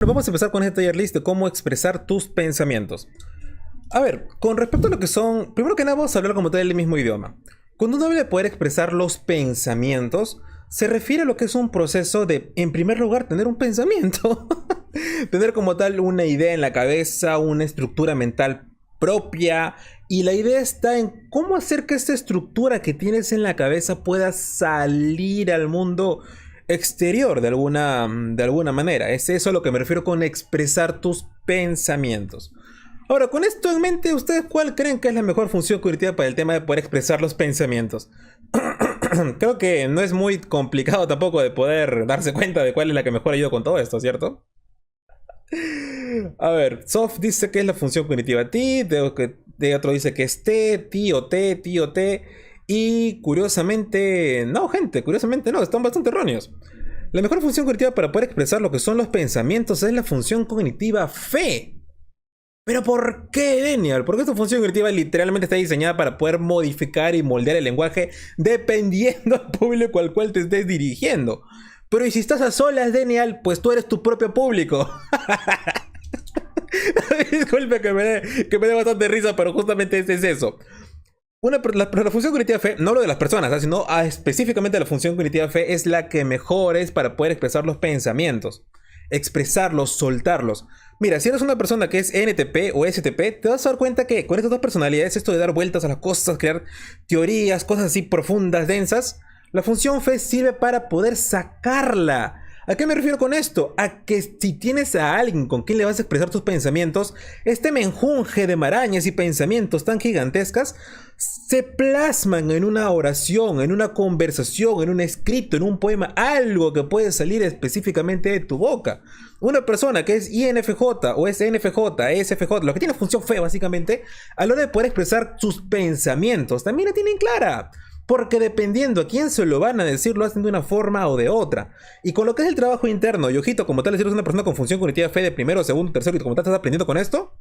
Bueno, vamos a empezar con este taller list de cómo expresar tus pensamientos. A ver, con respecto a lo que son, primero que nada vamos a hablar como tal el mismo idioma. Cuando uno habla de poder expresar los pensamientos, se refiere a lo que es un proceso de, en primer lugar, tener un pensamiento. Tener como tal una idea en la cabeza, una estructura mental propia. Y la idea está en cómo hacer que esta estructura que tienes en la cabeza pueda salir al mundo exterior de alguna manera. Es eso a lo que me refiero con expresar tus pensamientos. Ahora, con esto en mente, ¿ustedes cuál creen que es la mejor función cognitiva para el tema de poder expresar los pensamientos? Creo que no es muy complicado tampoco de poder darse cuenta de cuál es la que mejor ayuda con todo esto, ¿cierto? A ver, Soft dice que es la función cognitiva T, de otro dice que es T, T o T, T o T. Y curiosamente, no, gente, curiosamente no, están bastante erróneos. La mejor función cognitiva para poder expresar lo que son los pensamientos es la función cognitiva fe. ¿Pero por qué, Daniel? Porque esta función cognitiva literalmente está diseñada para poder modificar y moldear el lenguaje dependiendo del público al cual te estés dirigiendo. Pero ¿y si estás a solas, Daniel? Pues tú eres tu propio público. Disculpe que me dé bastante risa, pero justamente es eso. La función cognitiva fe, no lo de las personas, sino específicamente la función cognitiva fe es la que mejor es para poder expresar los pensamientos. Expresarlos, soltarlos. Mira, si eres una persona que es NTP o STP, te vas a dar cuenta que con estas dos personalidades, esto de dar vueltas a las cosas, crear teorías, cosas así profundas, densas, la función fe sirve para poder sacarla. ¿A qué me refiero con esto? A que si tienes a alguien con quien le vas a expresar tus pensamientos, este menjunje de marañas y pensamientos tan gigantescas se plasman en una oración, en una conversación, en un escrito, en un poema, algo que puede salir específicamente de tu boca. Una persona que es INFJ o es NFJ, ESFJ, lo que tiene función fe básicamente, a la hora de poder expresar sus pensamientos, también la tienen clara. Porque dependiendo a quién se lo van a decir, lo hacen de una forma o de otra. Y con lo que es el trabajo interno, y ojito, como tal, si eres una persona con función cognitiva fe de primero, segundo, tercero, y como tal estás aprendiendo con esto,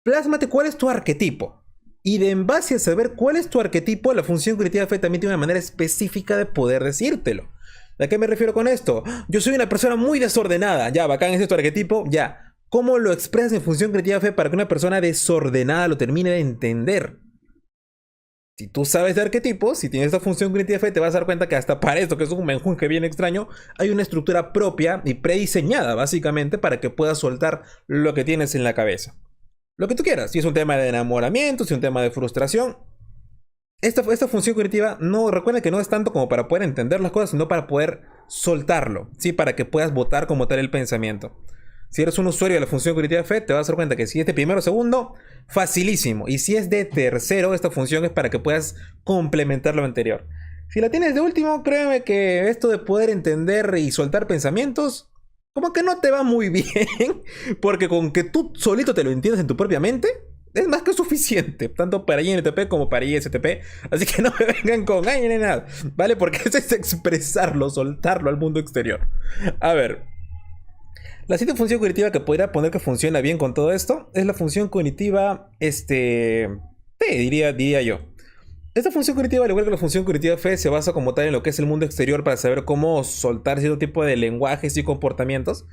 plásmate cuál es tu arquetipo. Y de en base a saber cuál es tu arquetipo, la función cognitiva fe también tiene una manera específica de poder decírtelo. ¿A qué me refiero con esto? Yo soy una persona muy desordenada. Ya, bacán, ese es tu arquetipo. Ya. ¿Cómo lo expresas en función cognitiva fe para que una persona desordenada lo termine de entender? Si tú sabes de arquetipos, si tienes esta función cognitiva fe, te vas a dar cuenta que hasta para esto, que es un menjunje bien extraño, hay una estructura propia y prediseñada básicamente para que puedas soltar lo que tienes en la cabeza. Lo que tú quieras, si es un tema de enamoramiento, si es un tema de frustración. Esta función cognitiva, no, recuerda que no es tanto como para poder entender las cosas, sino para poder soltarlo, ¿sí? Para que puedas botar como tal el pensamiento. Si eres un usuario de la función cognitiva fe, te vas a dar cuenta que si es de primero o segundo, facilísimo. Y si es de tercero, esta función es para que puedas complementar lo anterior. Si la tienes de último, créeme que esto de poder entender y soltar pensamientos, como que no te va muy bien. Porque con que tú solito te lo entiendas en tu propia mente, es más que suficiente. Tanto para INTP como para ISTP. Así que no me vengan con ay, ni nada. ¿Vale? Porque eso es expresarlo, soltarlo al mundo exterior. A ver. La siguiente función cognitiva que podría poner que funciona bien con todo esto es la función cognitiva, diría yo. Esta función cognitiva, al igual que la función cognitiva fe, se basa como tal en lo que es el mundo exterior para saber cómo soltar cierto tipo de lenguajes y comportamientos.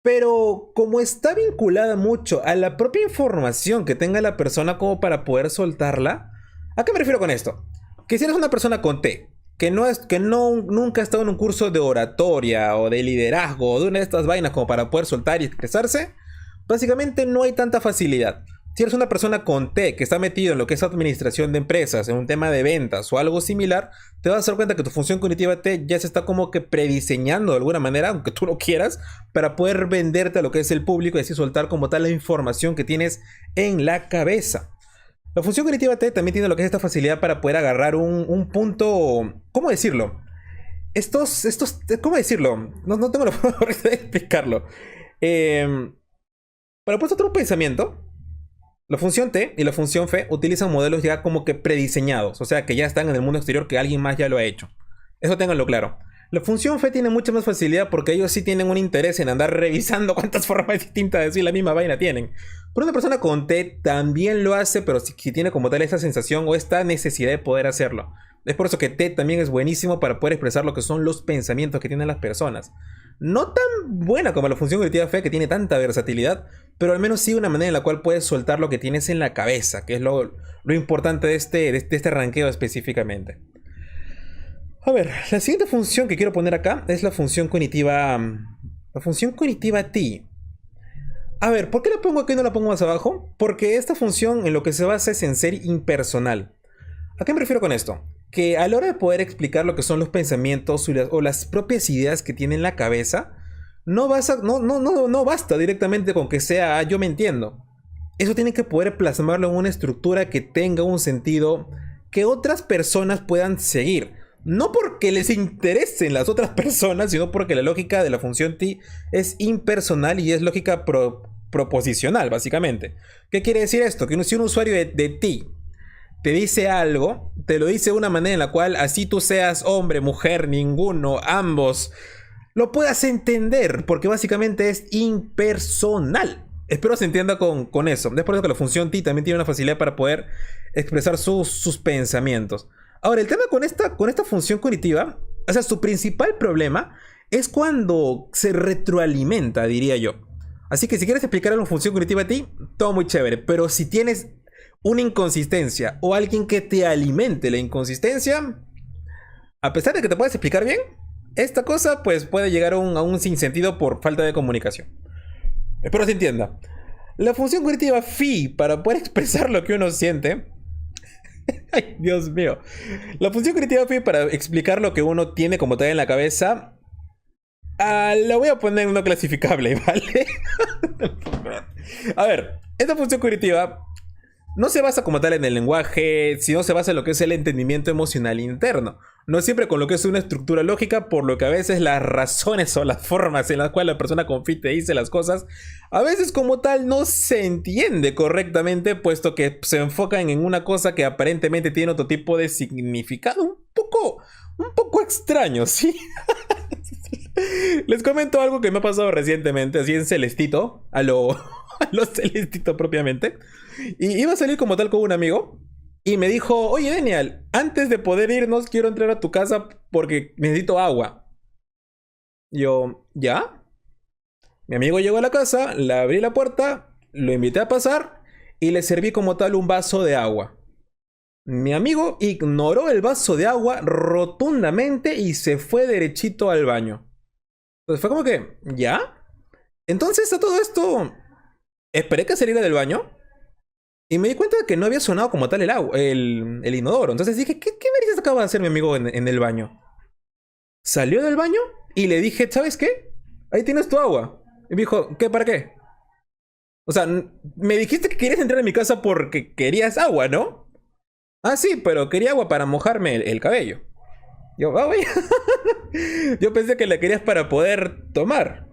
Pero como está vinculada mucho a la propia información que tenga la persona como para poder soltarla, ¿a qué me refiero con esto? Que si eres una persona con T, que nunca ha estado en un curso de oratoria o de liderazgo o de una de estas vainas como para poder soltar y expresarse, básicamente no hay tanta facilidad. Si eres una persona con T que está metido en lo que es administración de empresas, en un tema de ventas o algo similar, te vas a dar cuenta que tu función cognitiva T ya se está como que prediseñando de alguna manera, aunque tú lo quieras, para poder venderte a lo que es el público y así soltar como tal la información que tienes en la cabeza. La función cognitiva T también tiene lo que es esta facilidad para poder agarrar un punto. ¿Cómo decirlo? ¿Cómo decirlo? No tengo la forma correcta de explicarlo. Para poder otro pensamiento, la función T y la función F utilizan modelos ya como que prediseñados. O sea, que ya están en el mundo exterior, que alguien más ya lo ha hecho. Eso ténganlo claro. La función fe tiene mucha más facilidad porque ellos sí tienen un interés en andar revisando cuántas formas distintas de decir la misma vaina tienen. Pero una persona con T también lo hace, pero si tiene como tal esta sensación o esta necesidad de poder hacerlo. Es por eso que T también es buenísimo para poder expresar lo que son los pensamientos que tienen las personas. No tan buena como la función cognitiva fe, que tiene tanta versatilidad, pero al menos sí una manera en la cual puedes soltar lo que tienes en la cabeza, que es lo importante de este ranqueo específicamente. A ver, la siguiente función que quiero poner acá es la función cognitiva. La función cognitiva T. A ver, ¿por qué la pongo aquí y no la pongo más abajo? Porque esta función en lo que se basa es en ser impersonal. ¿A qué me refiero con esto? Que a la hora de poder explicar lo que son los pensamientos o las propias ideas que tiene en la cabeza, no basta directamente con que sea yo me entiendo. Eso tiene que poder plasmarlo en una estructura que tenga un sentido que otras personas puedan seguir. No porque les interesen las otras personas, sino porque la lógica de la función T es impersonal y es lógica proposicional, básicamente. ¿Qué quiere decir esto? Que si un usuario de T te dice algo, te lo dice de una manera en la cual así tú seas hombre, mujer, ninguno, ambos, lo puedas entender, porque básicamente es impersonal. Espero se entienda con eso. Es por eso que la función T también tiene una facilidad para poder expresar sus pensamientos. Ahora, el tema con esta función cognitiva, o sea, su principal problema es cuando se retroalimenta, diría yo. Así que si quieres explicar una función cognitiva a ti, todo muy chévere. Pero si tienes una inconsistencia o alguien que te alimente la inconsistencia, a pesar de que te puedas explicar bien, esta cosa pues puede llegar a un sinsentido por falta de comunicación. Espero se entienda. La función cognitiva phi, para poder expresar lo que uno siente. Ay, Dios mío. La función cognitiva phi, para explicar lo que uno tiene como tal en la cabeza, la voy a poner en no clasificable, ¿vale? A ver, esta función cognitiva no se basa como tal en el lenguaje, sino se basa en lo que es el entendimiento emocional interno. No siempre con lo que es una estructura lógica, por lo que a veces las razones o las formas en las cuales la persona confía y te dice las cosas, a veces como tal no se entiende correctamente, puesto que se enfocan en una cosa que aparentemente tiene otro tipo de significado un poco extraño, ¿sí? Les comento algo que me ha pasado recientemente, así en Celestito, a lo Celestito propiamente. Y iba a salir como tal con un amigo y me dijo, oye Daniel, antes de poder irnos quiero entrar a tu casa porque necesito agua. Yo, ¿ya? Mi amigo llegó a la casa, le abrí la puerta, lo invité a pasar y le serví como tal un vaso de agua. Mi amigo ignoró el vaso de agua rotundamente y se fue derechito al baño. Entonces fue como que, ¿ya? Entonces a todo esto, esperé que saliera del baño y me di cuenta de que no había sonado como tal el inodoro. Entonces dije, ¿qué narices acaba de hacer mi amigo en el baño? Salió del baño y le dije, ¿sabes qué? Ahí tienes tu agua. Y me dijo, ¿qué? ¿Para qué? O sea, me dijiste que querías entrar a mi casa porque querías agua, ¿no? Ah, sí, pero quería agua para mojarme el cabello. Yo, vaya. Yo pensé que la querías para poder tomar.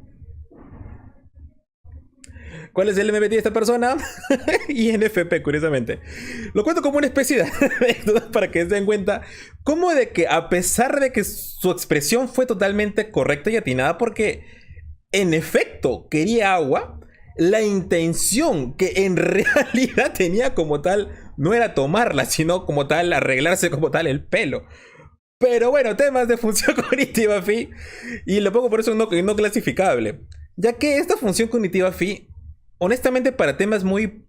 ¿Cuál es el MBT de esta persona? INFP, curiosamente. Lo cuento como una especie de anécdota para que se den cuenta cómo de que a pesar de que su expresión fue totalmente correcta y atinada, porque en efecto quería agua, la intención que en realidad tenía como tal no era tomarla, sino como tal arreglarse como tal el pelo. Pero bueno, temas de función cognitiva phi, y lo pongo por eso no clasificable, ya que esta función cognitiva phi, honestamente para temas muy,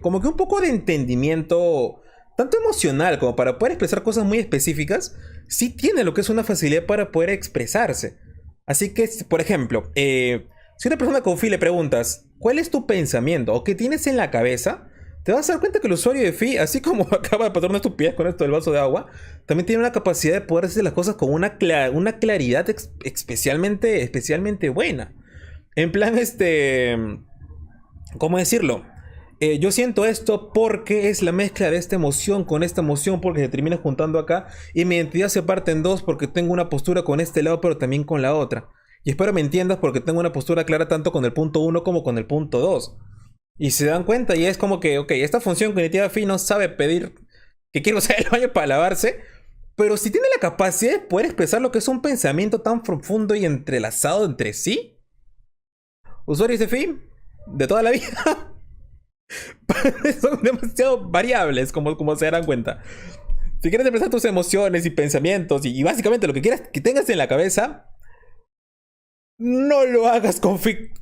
como que un poco de entendimiento, tanto emocional como para poder expresar cosas muy específicas, sí tiene lo que es una facilidad para poder expresarse. Así que, por ejemplo, si a una persona con phi le preguntas, ¿cuál es tu pensamiento o qué tienes en la cabeza? Te vas a dar cuenta que el usuario de phi, así como acaba de pasar una estupidez con esto del vaso de agua, también tiene una capacidad de poder hacer las cosas con una claridad especialmente buena. En plan, ¿cómo decirlo? Yo siento esto porque es la mezcla de esta emoción con esta emoción, porque se termina juntando acá y mi identidad se parte en dos porque tengo una postura con este lado pero también con la otra. Y espero me entiendas porque tengo una postura clara tanto con el punto 1 como con el punto 2. Y se dan cuenta y es como que, ok, esta función cognitiva phi no sabe pedir que quiere usar el baño para lavarse, pero si tiene la capacidad de poder expresar lo que es un pensamiento tan profundo y entrelazado entre sí. Usuarios de phi de toda la vida son demasiado variables, como se darán cuenta. Si quieres expresar tus emociones y pensamientos y básicamente lo que quieras que tengas en la cabeza, no lo hagas con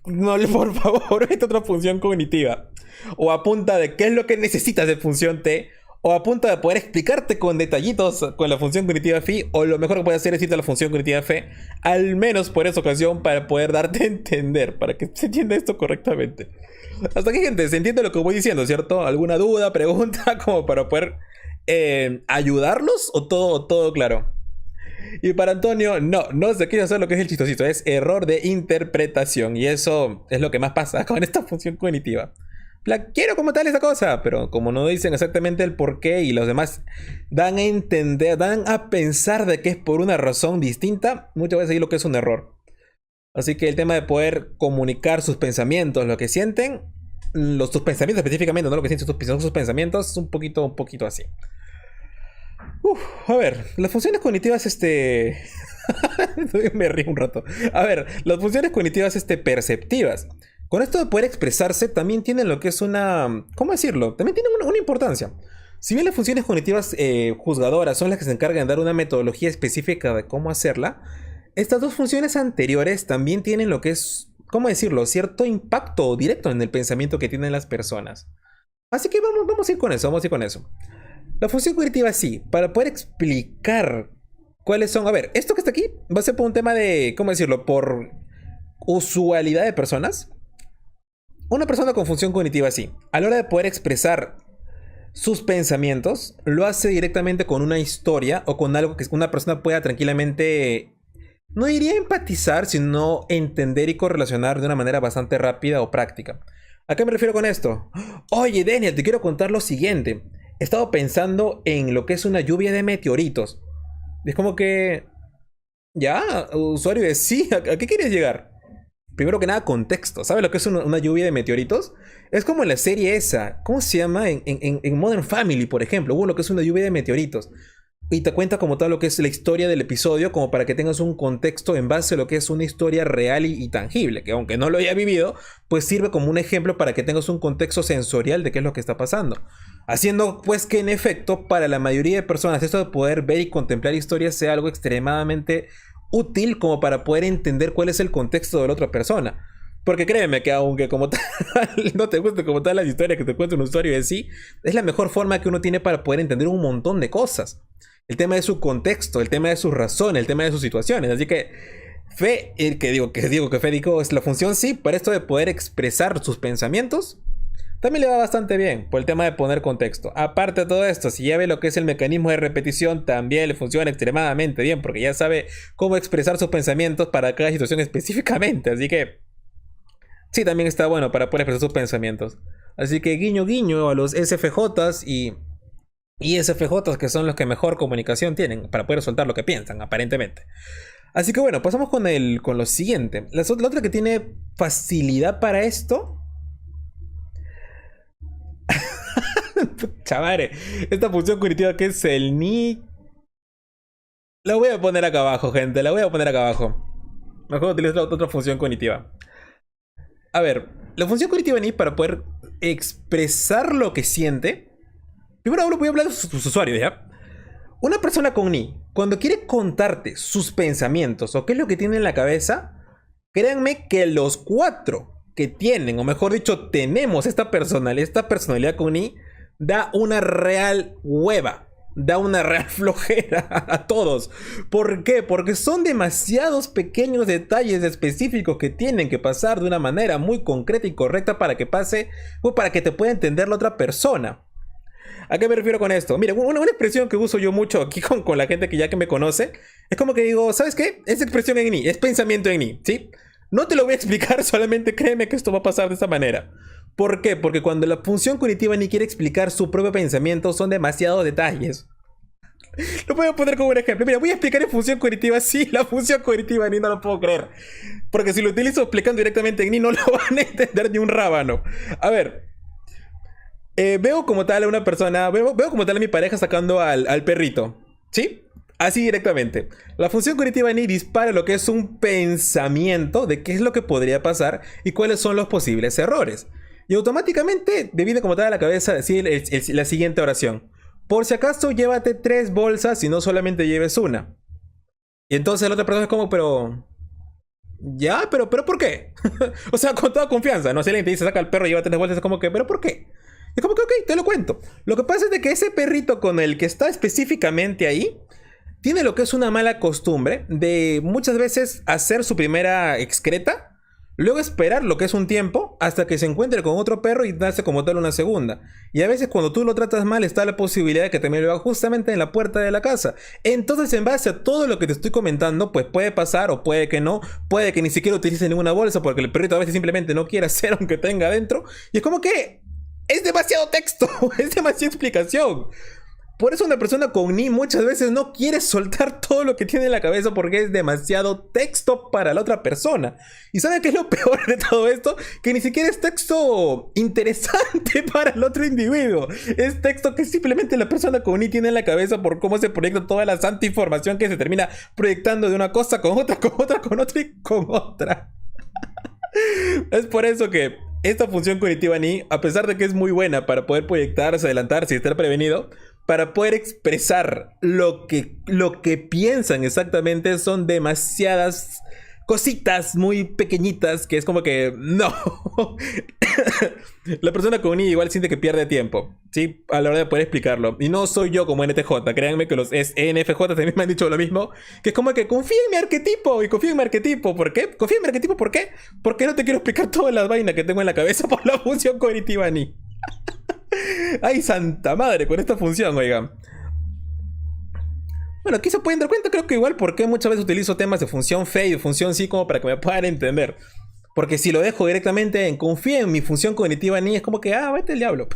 no, por favor, vete a otra función cognitiva. O a punta de qué es lo que necesitas de función T. O a punta de poder explicarte con detallitos con la función cognitiva phi. O lo mejor que puedes hacer es irte a la función cognitiva phi. Al menos por esa ocasión para poder darte a entender. Para que se entienda esto correctamente. Hasta aquí, gente, se entiende lo que voy diciendo, ¿cierto? ¿Alguna duda, pregunta? Como para poder ayudarlos. O todo claro. Y para Antonio, no se quiere hacer lo que es el chistosito, es error de interpretación. Y eso es lo que más pasa con esta función cognitiva. La quiero como tal esa cosa, pero como no dicen exactamente el por qué y los demás dan a entender, dan a pensar de que es por una razón distinta, muchas veces ahí lo que es un error. Así que el tema de poder comunicar sus pensamientos, lo que sienten, sus pensamientos específicamente, no lo que sienten sus pensamientos, es un poquito así. A ver, las funciones cognitivas, me río un rato. A ver, las funciones cognitivas, perceptivas. Con esto de poder expresarse, también tienen lo que es una... ¿Cómo decirlo? También tienen una importancia. Si bien las funciones cognitivas juzgadoras son las que se encargan de dar una metodología específica de cómo hacerla, estas dos funciones anteriores también tienen lo que es, ¿cómo decirlo? Cierto impacto directo en el pensamiento que tienen las personas. Así que vamos a ir con eso. La función cognitiva sí, para poder explicar cuáles son... A ver, esto que está aquí va a ser por un tema de, ¿cómo decirlo? Por usualidad de personas. Una persona con función cognitiva sí, a la hora de poder expresar sus pensamientos, lo hace directamente con una historia o con algo que una persona pueda tranquilamente, no diría empatizar, sino entender y correlacionar de una manera bastante rápida o práctica. ¿A qué me refiero con esto? Oye, Daniel, te quiero contar lo siguiente. He estado pensando en lo que es una lluvia de meteoritos. Es como que... Ya, usuario de sí, ¿a qué quieres llegar? Primero que nada, contexto. ¿Sabes lo que es una lluvia de meteoritos? Es como en la serie esa. ¿Cómo se llama? En Modern Family, por ejemplo. Hubo lo que es una lluvia de meteoritos. Y te cuenta como tal lo que es la historia del episodio, como para que tengas un contexto en base a lo que es una historia real y tangible. Que aunque no lo haya vivido, pues sirve como un ejemplo para que tengas un contexto sensorial de qué es lo que está pasando. Haciendo pues que en efecto para la mayoría de personas esto de poder ver y contemplar historias sea algo extremadamente útil como para poder entender cuál es el contexto de la otra persona. Porque créeme que aunque como tal no te guste como tal las historias que te cuenta un usuario de sí, es la mejor forma que uno tiene para poder entender un montón de cosas. El tema de su contexto, el tema de sus razones, el tema de sus situaciones. Así que Fe, el que digo que Fe dijo es la función sí, para esto de poder expresar sus pensamientos. También le va bastante bien por el tema de poner contexto. Aparte de todo esto, si ya ve lo que es el mecanismo de repetición, también le funciona extremadamente bien porque ya sabe cómo expresar sus pensamientos para cada situación específicamente. Así que sí, también está bueno para poder expresar sus pensamientos. Así que guiño guiño a los SFJs y SFJs que son los que mejor comunicación tienen para poder soltar lo que piensan, aparentemente. Así que bueno, pasamos con lo siguiente. La otra que tiene facilidad para esto... Chavare, esta función cognitiva que es el ni... La voy a poner acá abajo, gente. La voy a poner acá abajo. Mejor utilizo otra función cognitiva. A ver, la función cognitiva ni para poder expresar lo que siente. Primero voy a hablar de sus usuarios, ¿ya? Una persona con ni, cuando quiere contarte sus pensamientos o qué es lo que tiene en la cabeza, créanme que los 4 que tienen, o mejor dicho, tenemos esta personalidad con ni, da una real hueva, da una real flojera a todos. ¿Por qué? Porque son demasiados pequeños detalles específicos que tienen que pasar de una manera muy concreta y correcta para que pase, o para que te pueda entender la otra persona. ¿A qué me refiero con esto? Mira, una expresión que uso yo mucho aquí con la gente que ya que me conoce, es como que digo, ¿sabes qué? Es expresión en ni, es pensamiento en ni, ¿sí? No te lo voy a explicar, solamente créeme que esto va a pasar de esta manera. ¿Por qué? Porque cuando la función cognitiva ni quiere explicar su propio pensamiento, son demasiados detalles. Lo voy a poner como un ejemplo. Mira, voy a explicar en función cognitiva. Sí, la función cognitiva ni no lo puedo creer. Porque si lo utilizo explicando directamente en ni, no lo van a entender ni un rábano. A ver. Veo como tal a una persona, veo como tal a mi pareja sacando al perrito, ¿sí? Así directamente. La función cognitiva ni dispara lo que es un pensamiento de qué es lo que podría pasar y cuáles son los posibles errores. Y automáticamente me viene como tal a la cabeza decir la siguiente oración. Por si acaso, llévate 3 bolsas y no solamente lleves una. Y entonces la otra persona es como, pero... Ya, pero ¿por qué? O sea, con toda confianza, ¿no? Si alguien te dice, saca al perro y llévate las vueltas, es como que, ¿pero por qué? Es como que, ok, te lo cuento. Lo que pasa es de que ese perrito con el que está específicamente ahí, tiene lo que es una mala costumbre de muchas veces hacer su primera excreta, luego esperar lo que es un tiempo hasta que se encuentre con otro perro y darse como tal una segunda. Y a veces cuando tú lo tratas mal está la posibilidad de que también lo haga justamente en la puerta de la casa. Entonces en base a todo lo que te estoy comentando, pues puede pasar o puede que no, puede que ni siquiera utilice ninguna bolsa porque el perrito a veces simplemente no quiere hacer aunque tenga adentro. Y es como que es demasiado texto, es demasiada explicación. Por eso una persona con Ni muchas veces no quiere soltar todo lo que tiene en la cabeza porque es demasiado texto para la otra persona. ¿Y saben qué es lo peor de todo esto? Que ni siquiera es texto interesante para el otro individuo. Es texto que simplemente la persona con Ni tiene en la cabeza por cómo se proyecta toda la santa información que se termina proyectando de una cosa con otra, con otra, con otra y con otra. Es por eso que esta función cognitiva Ni, a pesar de que es muy buena para poder proyectarse, adelantarse y estar prevenido, para poder expresar lo que piensan exactamente, son demasiadas cositas muy pequeñitas que es como que no. La persona con I igual siente que pierde tiempo, ¿sí? A la hora de poder explicarlo. Y no soy yo como NTJ, créanme que los ENFJ también me han dicho lo mismo, que es como que confía en mi arquetipo y confía en mi arquetipo. ¿Por qué? Confía en mi arquetipo, ¿por qué? Porque no te quiero explicar todas las vainas que tengo en la cabeza por la función cognitiva Ni. Ay, santa madre, con esta función, oigan. Bueno, aquí se pueden dar cuenta, creo que igual porque muchas veces utilizo temas de función fe y de función sí como para que me puedan entender. Porque si lo dejo directamente en confía en mi función cognitiva Ni, es como que, vete al diablo.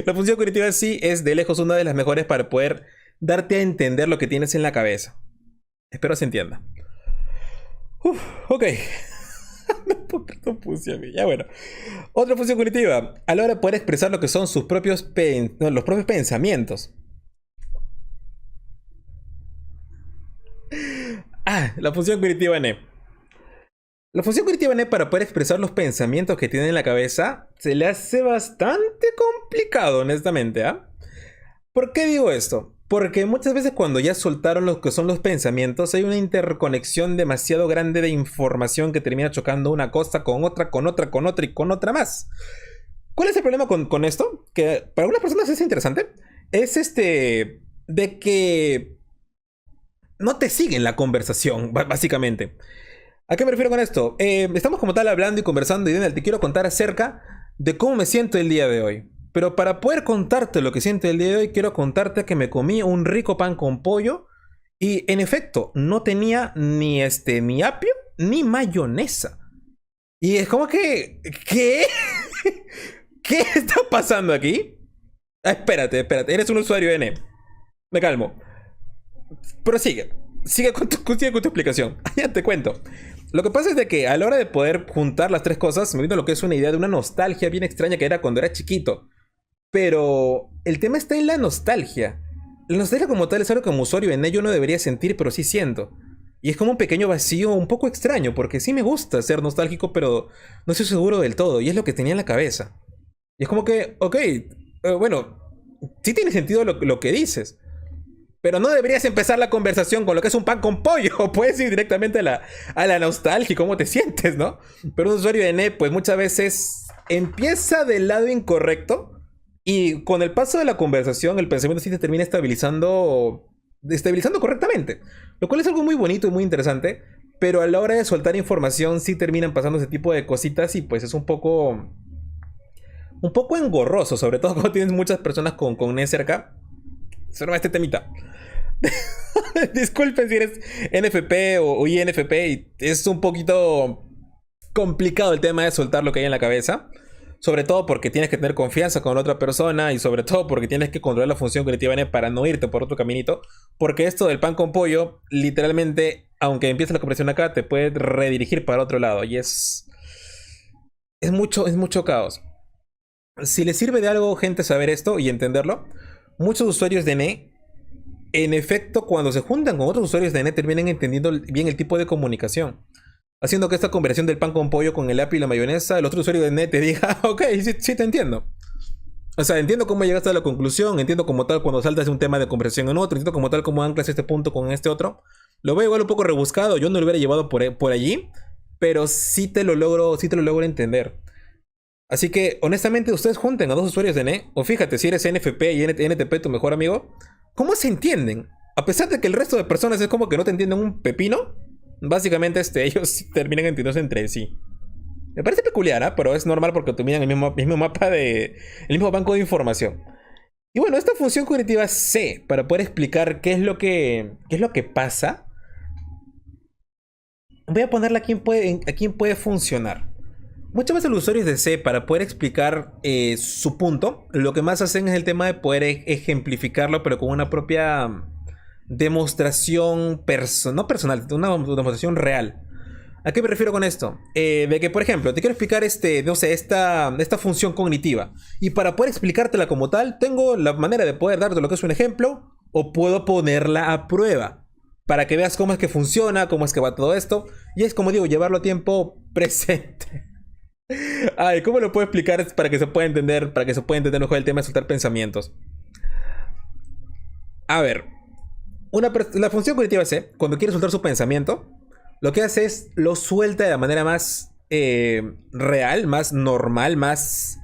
La función cognitiva sí es de lejos una de las mejores para poder darte a entender lo que tienes en la cabeza. Espero se entienda. Ok. Ya bueno. Otra función cognitiva, a la hora de poder expresar lo que son sus propios los propios pensamientos. La función cognitiva N. La función cognitiva N, para poder expresar los pensamientos que tiene en la cabeza, se le hace bastante complicado, honestamente, ¿Por qué digo esto? Porque muchas veces cuando ya soltaron lo que son los pensamientos, hay una interconexión demasiado grande de información que termina chocando una cosa con otra, con otra, con otra y con otra más. ¿Cuál es el problema con esto? Que para algunas personas es interesante. Es de que no te siguen la conversación, básicamente. ¿A qué me refiero con esto? Estamos como tal hablando y conversando y Daniel, te quiero contar acerca de cómo me siento el día de hoy. Pero para poder contarte lo que siento el día de hoy, quiero contarte que me comí un rico pan con pollo y en efecto no tenía ni ni apio ni mayonesa. Y es como que, ¿qué? ¿Qué está pasando aquí? Espérate, eres un usuario N. Me calmo. Prosigue. Sigue con tu explicación. Ya te cuento. Lo que pasa es de que a la hora de poder juntar las tres cosas, me vino lo que es una idea de una nostalgia bien extraña que era cuando era chiquito. Pero el tema está en la nostalgia. La nostalgia como tal es algo que como usuario en ello no debería sentir, pero sí siento. Y es como un pequeño vacío un poco extraño, porque sí me gusta ser nostálgico, pero no estoy seguro del todo, y es lo que tenía en la cabeza. Y es como que, ok, bueno, sí tiene sentido lo que dices. Pero no deberías empezar la conversación con lo que es un pan con pollo. Puedes ir directamente a la nostalgia y cómo te sientes, ¿no? Pero un usuario de NET, pues muchas veces empieza del lado incorrecto. Y con el paso de la conversación, el pensamiento sí se termina estabilizando correctamente. Lo cual es algo muy bonito y muy interesante. Pero a la hora de soltar información sí terminan pasando ese tipo de cositas. Y pues es un poco engorroso. Sobre todo cuando tienes muchas personas con NET cerca. Solo este temita. Disculpen si eres NFP o INFP. Es un poquito complicado el tema de soltar lo que hay en la cabeza. Sobre todo porque tienes que tener confianza con la otra persona. Y sobre todo porque tienes que controlar la función cognitiva para no irte por otro caminito. Porque esto del pan con pollo, literalmente, aunque empiece la conversación acá, te puede redirigir para otro lado. Y es mucho caos. Si les sirve de algo, gente, saber esto y entenderlo, muchos usuarios de NE, en efecto, cuando se juntan con otros usuarios de NE, terminan entendiendo bien el tipo de comunicación. Haciendo que esta conversación del pan con pollo con el apio y la mayonesa, el otro usuario de NE te diga, ok, sí te entiendo. O sea, entiendo cómo llegaste a la conclusión, entiendo como tal cuando saltas de un tema de conversación en otro, entiendo como tal cómo anclas este punto con este otro. Lo veo igual un poco rebuscado, yo no lo hubiera llevado por allí. pero sí te lo logro entender. Así que, honestamente, ustedes junten a dos usuarios de NE, o fíjate, si eres NFP y NTP tu mejor amigo, ¿cómo se entienden? A pesar de que el resto de personas es como que no te entienden un pepino, básicamente ellos terminan entendiéndose entre sí. Me parece peculiar, ¿eh? Pero es normal porque utilizan el mismo mapa el mismo banco de información. Y bueno, esta función cognitiva C, para poder explicar qué es lo que pasa, voy a ponerla a quién puede funcionar. Muchas veces los usuarios de C, para poder explicar su punto, lo que más hacen es el tema de poder ejemplificarlo, pero con una propia demostración no personal, una demostración real. ¿A qué me refiero con esto? De que, por ejemplo, te quiero explicar no sé, esta función cognitiva. Y para poder explicártela como tal, tengo la manera de poder darte lo que es un ejemplo, o puedo ponerla a prueba. Para que veas cómo es que funciona, cómo es que va todo esto. Y es como digo, llevarlo a tiempo presente. Ay, ¿cómo lo puedo explicar para que se pueda entender, mejor el tema de soltar pensamientos? A ver, la función cognitiva C, cuando quiere soltar su pensamiento, lo que hace es lo suelta de la manera más real, más normal, más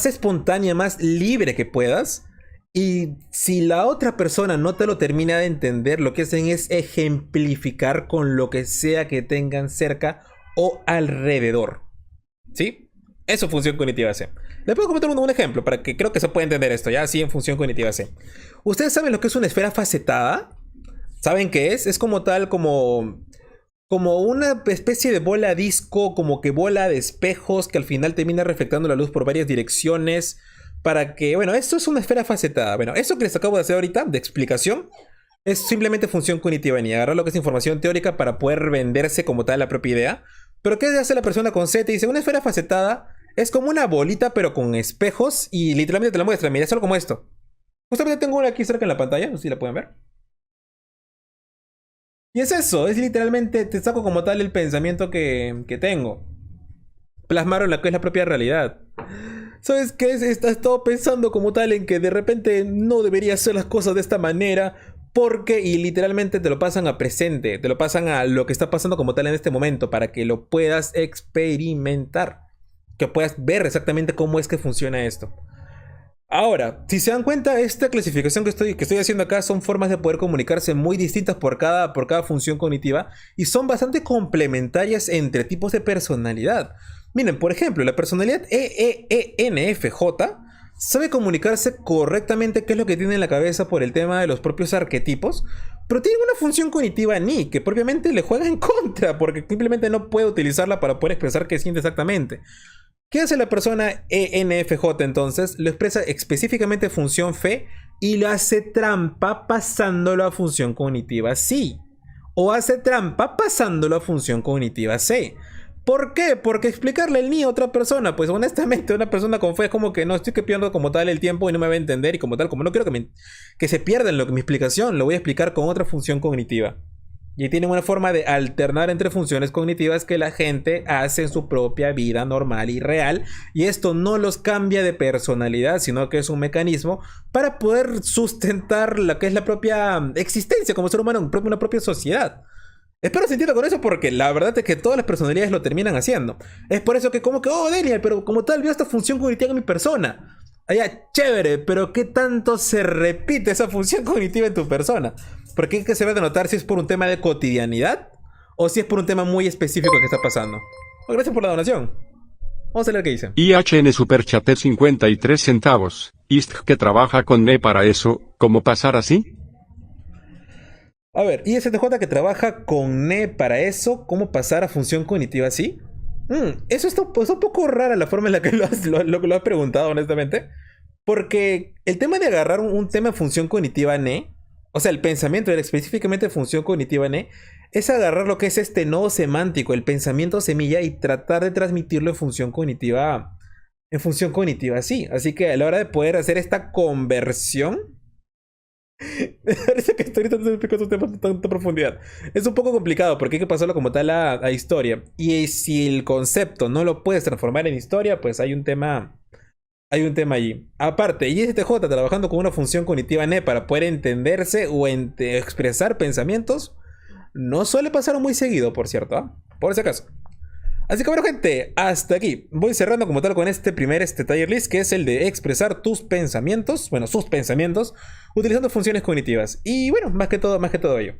espontánea, más libre que puedas. Y si la otra persona no te lo termina de entender, lo que hacen es ejemplificar con lo que sea que tengan cerca o alrededor. ¿Sí? Eso es función cognitiva C. Les puedo comentar un ejemplo para que creo que se pueda entender esto, ya así en función cognitiva C. ¿Ustedes saben lo que es una esfera facetada? ¿Saben qué es? Es como tal, como una especie de bola disco, como que bola de espejos que al final termina reflectando la luz por varias direcciones. Para que, bueno, esto es una esfera facetada. Bueno, eso que les acabo de hacer ahorita, de explicación, es simplemente función cognitiva, ni agarrar lo que es información teórica para poder venderse como tal la propia idea. Pero ¿qué hace la persona con C? Te dice, una esfera facetada es como una bolita pero con espejos y literalmente te la muestra. Mira, es algo como esto. Justamente tengo una aquí cerca en la pantalla, no sé si la pueden ver. Y es eso, es literalmente, te saco como tal el pensamiento que tengo. Plasmar en la que es la propia realidad. ¿Sabes qué? Estás todo pensando como tal en que de repente no debería hacer las cosas de esta manera. Porque, y literalmente te lo pasan a presente, te lo pasan a lo que está pasando como tal en este momento, para que lo puedas experimentar. Que puedas ver exactamente cómo es que funciona esto. Ahora, si se dan cuenta, esta clasificación que estoy haciendo acá son formas de poder comunicarse muy distintas por cada función cognitiva y son bastante complementarias entre tipos de personalidad. Miren, por ejemplo, la personalidad EENFJ sabe comunicarse correctamente qué es lo que tiene en la cabeza por el tema de los propios arquetipos, pero tiene una función cognitiva NI que propiamente le juega en contra porque simplemente no puede utilizarla para poder expresar qué siente exactamente. ¿Qué hace la persona ENFJ entonces? Lo expresa específicamente función F y lo hace trampa pasándolo a función cognitiva C. O hace trampa pasándolo a función cognitiva C. ¿Por qué? Porque explicarle el ni a otra persona, pues honestamente una persona con fe es como que no, estoy que pierdo como tal el tiempo y no me va a entender y como tal, como no quiero que se pierda en mi explicación, lo voy a explicar con otra función cognitiva. Y tienen una forma de alternar entre funciones cognitivas que la gente hace en su propia vida normal y real. Y esto no los cambia de personalidad, sino que es un mecanismo para poder sustentar lo que es la propia existencia como ser humano, una propia sociedad. Espero se entienda con eso porque la verdad es que todas las personalidades lo terminan haciendo. Es por eso que como que, oh Daniel, pero como tal vio esta función cognitiva en mi persona. Allá, chévere, pero ¿qué tanto se repite esa función cognitiva en tu persona? Porque es que se va a denotar si es por un tema de cotidianidad o si es por un tema muy específico que está pasando. Oh, gracias por la donación. Vamos a leer qué dice. IHN Superchat 53 centavos. ¿Ist que trabaja con NE para eso? ¿Cómo pasar así? A ver, ISTJ que trabaja con NE para eso, ¿cómo pasar a función cognitiva así? Eso está un poco rara la forma en la que lo has preguntado, honestamente. Porque el tema de agarrar un tema de función cognitiva NE, o sea, el pensamiento específicamente de función cognitiva NE, es agarrar lo que es este nodo semántico, el pensamiento semilla, y tratar de transmitirlo en función cognitiva así. Así que a la hora de poder hacer esta conversión, me parece que hasta ahorita no te explico estos temas con tanta profundidad. Es un poco complicado porque hay que pasarlo como tal a historia. Y si el concepto no lo puedes transformar en historia, pues hay un tema allí. Aparte, ISTJ trabajando con una función cognitiva NE para poder entenderse o expresar pensamientos, no suele pasar muy seguido, por cierto. por si acaso. Así que bueno, gente, hasta aquí. Voy cerrando como tal con este primer tier list, que es el de expresar tus pensamientos, bueno, sus pensamientos, utilizando funciones cognitivas. Y bueno, más que todo ello.